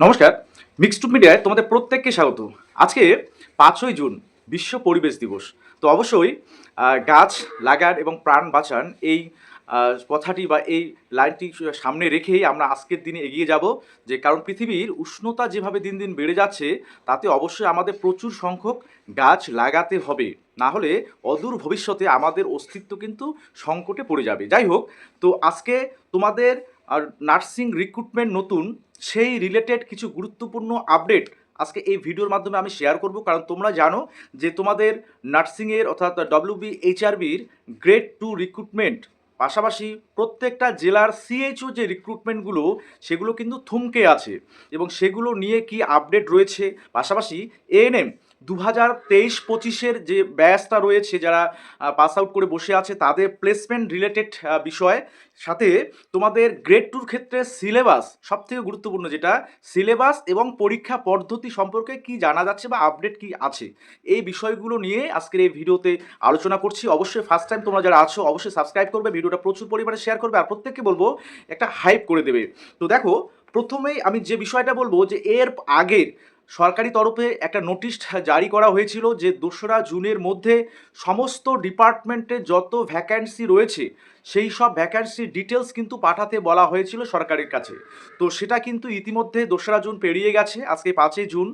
নমস্কার, মিক্সড মিডিয়ায় তোমাদের প্রত্যেককে স্বাগত। আজকে ৫ই জুন বিশ্ব পরিবেশ দিবস। তো অবশ্যই গাছ লাগান এবং প্রাণ বাঁচান এই কথাটি বা এই লাইনটি সামনে রেখেই আমরা আজকের দিনে এগিয়ে যাব। যে কারণ পৃথিবীর উষ্ণতা যেভাবে দিন দিন বেড়ে যাচ্ছে, তাতে অবশ্যই আমাদের প্রচুর সংখ্যক গাছ লাগাতে হবে। না হলে অদূর ভবিষ্যতে আমাদের অস্তিত্ব কিন্তু সংকটে পড়ে যাবে। যাই হোক, তো আজকে তোমাদের নার্সিং রিক্রুটমেন্ট নতুন সেই রিলেটেড কিছু গুরুত্বপূর্ণ আপডেট আজকে এই ভিডিওর মাধ্যমে আমি শেয়ার করব। কারণ তোমরা জানো যে তোমাদের নার্সিংয়ের অর্থাৎ WBHRBর গ্রেড 2 রিক্রুটমেন্ট, পাশাপাশি প্রত্যেকটা জেলার সিএইচও যে রিক্রুটমেন্টগুলো সেগুলো কিন্তু থমকে আছে এবং সেগুলো নিয়ে কি আপডেট রয়েছে, পাশাপাশি এএনএম 2023-25-এর যে ব্যাচটা রয়েছে, যারা পাস আউট করে বসে আছে তাদের প্লেসমেন্ট রিলেটেড বিষয়, সাথে তোমাদের গ্রেড টুর ক্ষেত্রে সিলেবাস, সব থেকে গুরুত্বপূর্ণ যেটা সিলেবাস এবং পরীক্ষা পদ্ধতি সম্পর্কে কি জানা যাচ্ছে বা আপডেট কি আছে, এই বিষয়গুলো নিয়ে আজকের এই ভিডিওতে আলোচনা করছি। অবশ্যই ফার্স্ট টাইম তোমরা যারা আছো অবশ্যই সাবস্ক্রাইব করবে, ভিডিওটা প্রচুর পরিমাণে শেয়ার করবে, আর প্রত্যেককে বলবো একটা হাইপ করে দেবে। তো দেখো, প্রথমেই আমি যে বিষয়টা বলবো যে এর আগের সরকারি তরফে একটা নোটিশ জারি করা হয়েছিল যে 2রা জুনের মধ্যে সমস্ত ডিপার্টমেন্টে যত ভ্যাকান্সি রয়েছে সেই সব ভ্যাকান্সির ডিটেলস কিন্তু পাঠাতে বলা হয়েছিল সরকারের কাছে। তো সেটা কিন্তু ইতিমধ্যে 2রা জুন পেরিয়ে গেছে, আজকে 5ই জুন।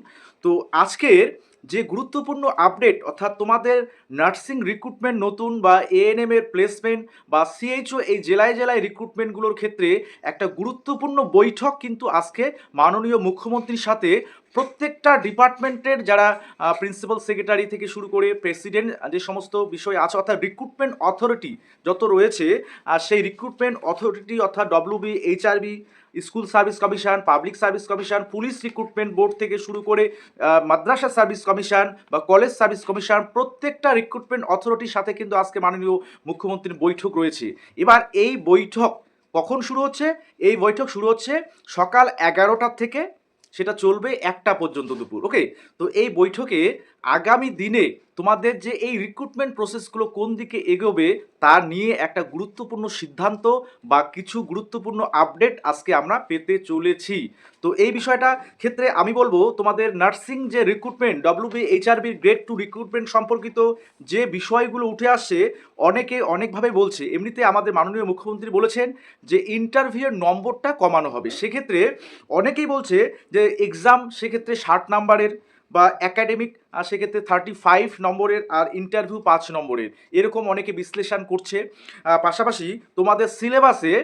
তো আজকের যে গুরুত্বপূর্ণ আপডেট, অর্থাৎ তোমাদের নার্সিং রিক্রুটমেন্ট নতুন বা এএনএম এর প্লেসমেন্ট বা সিএইচও এই জেলায় জেলায় রিক্রুটমেন্টগুলোর ক্ষেত্রে একটা গুরুত্বপূর্ণ বৈঠক কিন্তু আজকে মাননীয় মুখ্যমন্ত্রীর সাথে প্রত্যেকটা ডিপার্টমেন্টের যারা প্রিন্সিপাল সেক্রেটারি থেকে শুরু করে প্রেসিডেন্ট যে সমস্ত বিষয় আছে, অর্থাৎ রিক্রুটমেন্ট অথরিটি যত রয়েছে, সেই রিক্রুটমেন্ট অথরিটি অর্থাৎ WBHRB, school service commission, public service commission, police recruitment board থেকে শুরু করে মাদ্রাসা সার্ভিস কমিশন বা কলেজ সার্ভিস কমিশন, প্রত্যেকটা রিক্রুটমেন্ট অথরিটির সাথে কিন্তু আজকে মাননীয় মুখ্যমন্ত্রীর বৈঠক রয়েছে। এবার এই বৈঠক কখন শুরু হচ্ছে? এই বৈঠক শুরু হচ্ছে সকাল 11টার থেকে, সেটা চলবে 1টা পর্যন্ত দুপুর। ওকে, তো এই বৈঠকে আগামী দিনে তোমাদের যে এই রিক্রুটমেন্ট প্রসেসগুলো কোন দিকে এগোবে তা নিয়ে একটা গুরুত্বপূর্ণ সিদ্ধান্ত বা কিছু গুরুত্বপূর্ণ আপডেট আজকে আমরা পেতে চলেছি। তো এই বিষয়টা ক্ষেত্রে আমি বলবো, তোমাদের নার্সিং যে রিক্রুটমেন্ট WBHRBর গ্রেড 2 রিক্রুটমেন্ট সম্পর্কিত যে বিষয়গুলো উঠে আসছে, অনেকে অনেকভাবে বলছে। এমনিতে আমাদের মাননীয় মুখ্যমন্ত্রী বলেছেন যে ইন্টারভিউয়ের নম্বরটা কমানো হবে। সেক্ষেত্রে অনেকেই বলছে যে এক্সাম সেক্ষেত্রে 60 নাম্বারের বা একাডেমিক সেক্ষেত্রে 35 নম্বরের, আর ইন্টারভিউ 5 নম্বরের, এরকম অনেকে বিশ্লেষণ করছে। পাশাপাশি তোমাদের সিলেবাসে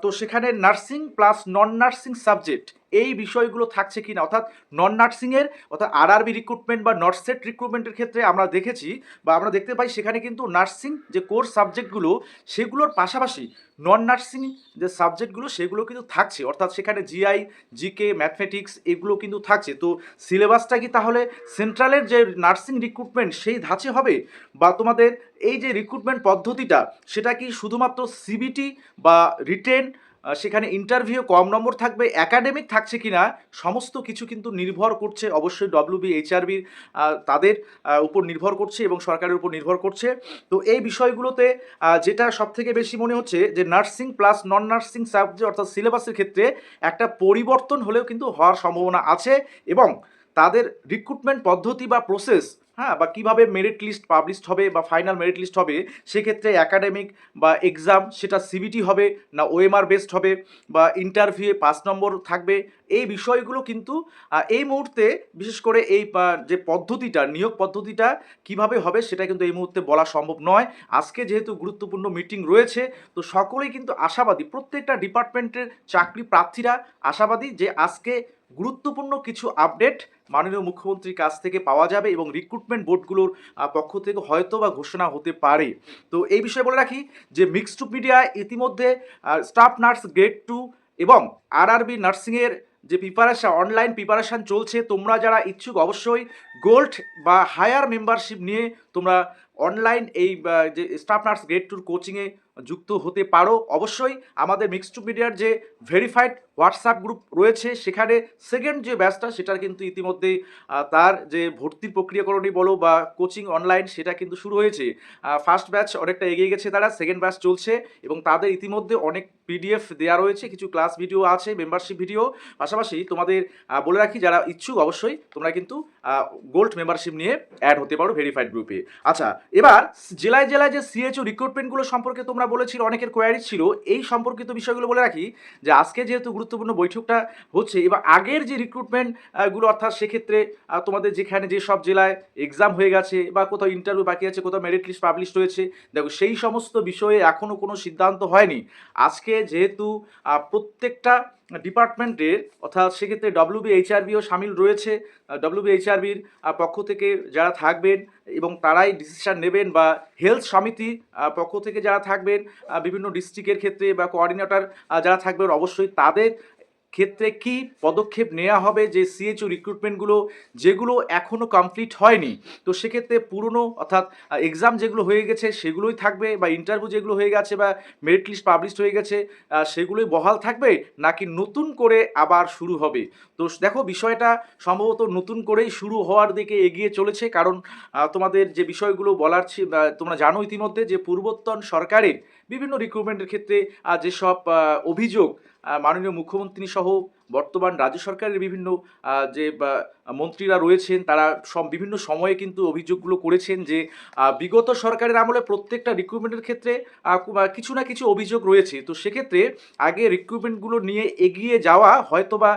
তো সেখানে নার্সিং প্লাস নন নার্সিং সাবজেক্ট এই বিষয়গুলো থাকছে কিনা, অর্থাৎ নন নার্সিংয়ের অর্থাৎ RRB রিক্রুটমেন্ট বা নটসেট রিক্রুটমেন্টের ক্ষেত্রে আমরা দেখেছি বা আমরা দেখতে পাই সেখানে কিন্তু নার্সিং যে কোর্স সাবজেক্টগুলো সেগুলোর পাশাপাশি নন নার্সিং যে সাবজেক্টগুলো সেগুলো কিন্তু থাকছে, অর্থাৎ সেখানে GI, GK, ম্যাথমেটিক্স এগুলো কিন্তু থাকছে। তো সিলেবাসটা কি তাহলে সেন্ট্রালের যে নার্সিং রিক্রুটমেন্ট সেই ধাঁচে হবে, বা তোমাদের এই যে রিক্রুটমেন্ট পদ্ধতিটা সেটা কি শুধুমাত্র সিবিটি বা রিটেন, সেখানে ইন্টারভিউ কম নম্বর থাকবে, একাডেমিক থাকছে কিনা, সমস্ত কিছু কিন্তু নির্ভর করছে অবশ্যই WBHRBর তাদের উপর নির্ভর করছে এবং সরকারের উপর নির্ভর করছে। তো এই বিষয়গুলোতে যেটা সবথেকে বেশি মনে হচ্ছে যে নার্সিং প্লাস নন নার্সিং সাবজেক্ট অর্থাৎ সিলেবাসের ক্ষেত্রে একটা পরিবর্তন হলেও কিন্তু হওয়ার সম্ভাবনা আছে, এবং তাদের রিক্রুটমেন্ট পদ্ধতি বা প্রসেস, হ্যাঁ, বা কীভাবে মেরিট লিস্ট পাবলিশড হবে বা ফাইনাল মেরিট লিস্ট হবে, সেক্ষেত্রে একাডেমিক বা এক্সাম সেটা সিবিটি হবে না OMR বেসড হবে, বা ইন্টারভিউয়ে 5 নম্বর থাকবে, এই বিষয়গুলো কিন্তু এই মুহূর্তে বিশেষ করে এই যে পদ্ধতিটা, নিয়োগ পদ্ধতিটা কিভাবে হবে সেটা কিন্তু এই মুহূর্তে বলা সম্ভব নয়। আজকে যেহেতু গুরুত্বপূর্ণ মিটিং রয়েছে, তো সকলেই কিন্তু আশাবাদী, প্রত্যেকটা ডিপার্টমেন্টের চাকরি প্রার্থীরা আশাবাদী যে আজকে গুরুত্বপূর্ণ কিছু আপডেট মাননীয় মুখ্যমন্ত্রীর কাছ থেকে পাওয়া যাবে এবং রিক্রুটমেন্ট বোর্ডগুলোর পক্ষ থেকে হয়তো বা ঘোষণা হতে পারে। তো এই বিষয়ে বলে রাখি যে মিক্সড মিডিয়া ইতিমধ্যে স্টাফ নার্স গ্রেড 2 এবং RRB নার্সিংয়ের যে প্রিপারেশান, অনলাইন প্রিপারেশান চলছে, তোমরা যারা ইচ্ছুক অবশ্যই গোল্ড বা হায়ার মেম্বারশিপ নিয়ে তোমরা অনলাইন এই যে স্টাফ নার্স গ্রেড 2 কোচিংয়ে যুক্ত হতে পারো। অবশ্যই আমাদের মিক্সড মিডিয়ার যে ভেরিফাইড হোয়াটসঅ্যাপ গ্রুপ রয়েছে, সেখানে সেকেন্ড যে ব্যাচটা সেটার কিন্তু ইতিমধ্যেই তার যে ভর্তির প্রক্রিয়াকরণই বলো বা কোচিং অনলাইন সেটা কিন্তু শুরু হয়েছে। ফার্স্ট ব্যাচ অনেকটা এগিয়ে গেছে, তারা সেকেন্ড ব্যাচ চলছে এবং তাদের ইতিমধ্যে অনেক পিডিএফ দেওয়া রয়েছে, কিছু ক্লাস ভিডিও আছে, মেম্বারশিপ ভিডিও। পাশাপাশি তোমাদের বলে রাখি, যারা ইচ্ছুক অবশ্যই তোমরা কিন্তু গোল্ড মেম্বারশিপ নিয়ে অ্যাড হতে পারো ভেরিফাইড গ্রুপে। আচ্ছা, এবার জেলায় জেলায় যে সিএইচও রিক্রুটমেন্টগুলো সম্পর্কে তোমরা বলেছিল, অনেকের কোয়ারি ছিল এই সম্পর্কিত বিষয়গুলো বলে রাখি যে আজকে যেহেতু গুরুত্বপূর্ণ বৈঠকটা হচ্ছে, এবার আগের যে রিক্রুটমেন্ট গুলো অর্থাৎ সেক্ষেত্রে তোমাদের যেখানে যে সব জেলায় এক্সাম হয়ে গেছে বা কোথাও ইন্টারভিউ বাকি আছে, কোথাও মেরিট লিস্ট পাবলিশ হয়েছে, দেখো সেই সমস্ত বিষয়ে এখনও কোনো সিদ্ধান্ত হয়নি। আজকে যেহেতু প্রত্যেকটা ডিপার্টমেন্টের অর্থাৎ সেক্ষেত্রে ডব্লিউবিএইচআরবিও সামিল রয়েছে, ডব্লিউবিএইচআরবির পক্ষ থেকে যারা থাকবেন এবং তারাই ডিসিশন নেবেন, বা হেলথ সমিতি পক্ষ থেকে যারা থাকবেন বিভিন্ন ডিস্ট্রিক্টের ক্ষেত্রে বা কোঅর্ডিনেটর যারা থাকবেন, অবশ্যই তাদের ক্ষেত্রে কি পদক্ষেপ নেওয়া হবে যে সিএইচও রিক্রুটমেন্টগুলো যেগুলো এখনও কমপ্লিট হয়নি, তো সেক্ষেত্রে পুরনো অর্থাৎ এক্সাম যেগুলো হয়ে গেছে সেগুলোই থাকবে, বা ইন্টারভিউ যেগুলো হয়ে গেছে বা মেরিট লিস্ট পাবলিশ হয়ে গেছে সেগুলোই বহাল থাকবে, নাকি নতুন করে আবার শুরু হবে। তো দেখো বিষয়টা সম্ভবত নতুন করেই শুরু হওয়ার দিকে এগিয়ে চলেছে, কারণ তোমাদের যে বিষয়গুলো বলার তোমরা জানো ইতিমধ্যে যে পূর্বতন সরকারের বিভিন্ন রিক্রুটমেন্টের ক্ষেত্রে যেসব অভিযোগ মাননীয় মুখ্যমন্ত্রী সহ বর্তমান রাজ্য সরকারের বিভিন্ন যে মন্ত্রীরা রয়েছেন, তারা বিভিন্ন সময়ে কিন্তু অভিযোগগুলো করেছেন যে বিগত সরকারের আমলে প্রত্যেকটা রিক্রুটমেন্টের ক্ষেত্রে কিছু না কিছু অভিযোগ রয়েছে। তো সেক্ষেত্রে আগে রিক্রুটমেন্টগুলো নিয়ে এগিয়ে যাওয়া হয়তোবা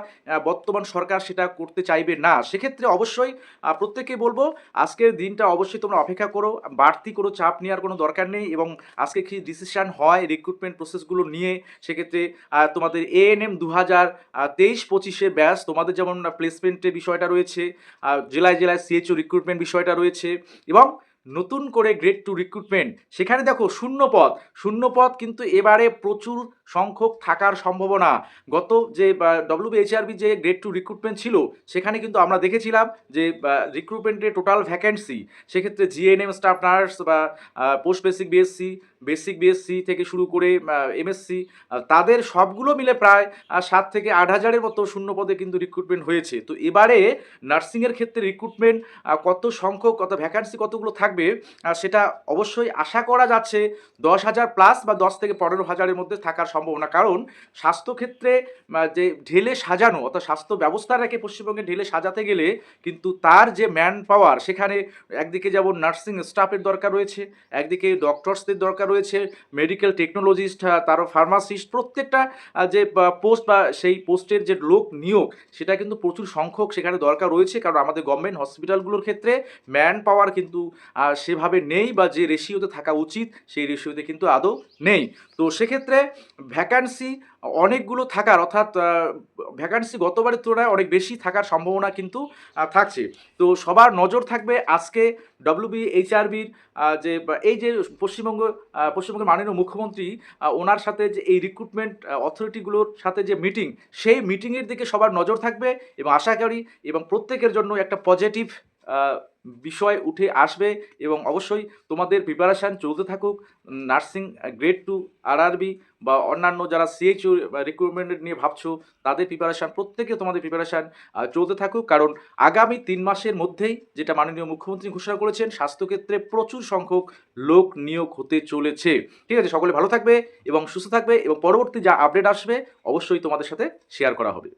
বর্তমান সরকার সেটা করতে চাইবে না। সেক্ষেত্রে অবশ্যই প্রত্যেককে বলবো আজকের দিনটা অবশ্যই তোমরা অপেক্ষা করো, বাড়তি কোনো চাপ নেওয়ার কোনো দরকার নেই, এবং আজকে কি ডিসিশন হয় রিক্রুটমেন্ট প্রসেসগুলো নিয়ে, সেক্ষেত্রে তোমাদের এএনএম 2023-25 ব্যাচ, তোমাদের যেমন প্লেসমেন্টের বিষয়টা রয়েছে, জেলায় জেলায় সিএইচও রিক্রুটমেন্ট বিষয়টা রয়েছে, এবং নতুন করে গ্রেড 2 রিক্রুটমেন্ট, সেখানে দেখো শূন্য পদ কিন্তু এবারে প্রচুর সংখ্যক থাকার সম্ভাবনা। গত যে ডব্লিউবিএইচআরবি যে গ্রেড 2 রিক্রুটমেন্ট ছিল, সেখানে কিন্তু আমরা দেখেছিলাম যে রিক্রুটমেন্টের টোটাল ভ্যাকেন্সি, সেক্ষেত্রে জিএনএম স্টাফ নার্স বা পোস্ট বেসিক বিএসসি থেকে শুরু করে এমএসসি, তাদের সবগুলো মিলে প্রায় 7 থেকে 8 হাজারের মতো শূন্য পদে কিন্তু রিক্রুটমেন্ট হয়েছে। তো এবারে নার্সিংয়ের ক্ষেত্রে রিক্রুটমেন্ট কত সংখ্যক, কত ভ্যাকান্সি কতগুলো থাকবে, সেটা অবশ্যই আশা করা যাচ্ছে 10,000 প্লাস বা 10 থেকে 15,000-এর মধ্যে থাকার সম্ভাবনা। কারণ স্বাস্থ্যক্ষেত্রে যে ঢেলে সাজানো, অর্থাৎ স্বাস্থ্য ব্যবস্থাটাকে পশ্চিমবঙ্গে ঢেলে সাজাতে গেলে কিন্তু তার যে ম্যান পাওয়ার, সেখানে একদিকে যেমন নার্সিং স্টাফের দরকার রয়েছে, একদিকে ডক্টরসদের দরকার রয়েছে, মেডিকেল টেকনোলজিস্ট, তারও ফার্মাসিস্ট, প্রত্যেকটা যে পোস্ট বা সেই পোস্টের যে লোক নিয়োগ, সেটা কিন্তু প্রচুর সংখ্যক সেখানে দরকার রয়েছে। কারণ আমাদের গভর্নমেন্ট হসপিটালগুলোর ক্ষেত্রে ম্যান পাওয়ার কিন্তু সেভাবে নেই, বা যে রেশিওতে থাকা উচিত সেই রেশিওতে কিন্তু আদৌ নেই। তো সেক্ষেত্রে ভ্যাকান্সি অনেকগুলো থাকার, অর্থাৎ ভ্যাকান্সি গতবারের তুলনায় অনেক বেশি থাকার সম্ভাবনা কিন্তু থাকছে। তো সবার নজর থাকবে আজকে ডব্লিউবিএইচআরবির যে এই যে পশ্চিমবঙ্গের মাননীয় মুখ্যমন্ত্রী ওনার সাথে যে এই রিক্রুটমেন্ট অথরিটিগুলোর সাথে যে মিটিং, সেই মিটিংয়ের দিকে সবার নজর থাকবে, এবং আশা করি এবং প্রত্যেকের জন্য একটা পজিটিভ বিষয় উঠে আসবে। এবং অবশ্যই তোমাদের প্রিপারেশান চলতে থাকুক, নার্সিং গ্রেড 2 আরআরবি বা অন্যান্য যারা সিএইচও রিক্রুটমেন্ট নিয়ে ভাবছো, তাদের প্রিপারেশান, প্রত্যেকে তোমাদের প্রিপারেশান চলতে থাকুক। কারণ আগামী 3 মাসের মধ্যেই, যেটা মাননীয় মুখ্যমন্ত্রী ঘোষণা করেছেন, স্বাস্থ্যক্ষেত্রে প্রচুর সংখ্যক লোক নিয়োগ হতে চলেছে। ঠিক আছে, সকলে ভালো থাকবে এবং সুস্থ থাকবে, এবং পরবর্তী যা আপডেট আসবে অবশ্যই তোমাদের সাথে শেয়ার করা হবে।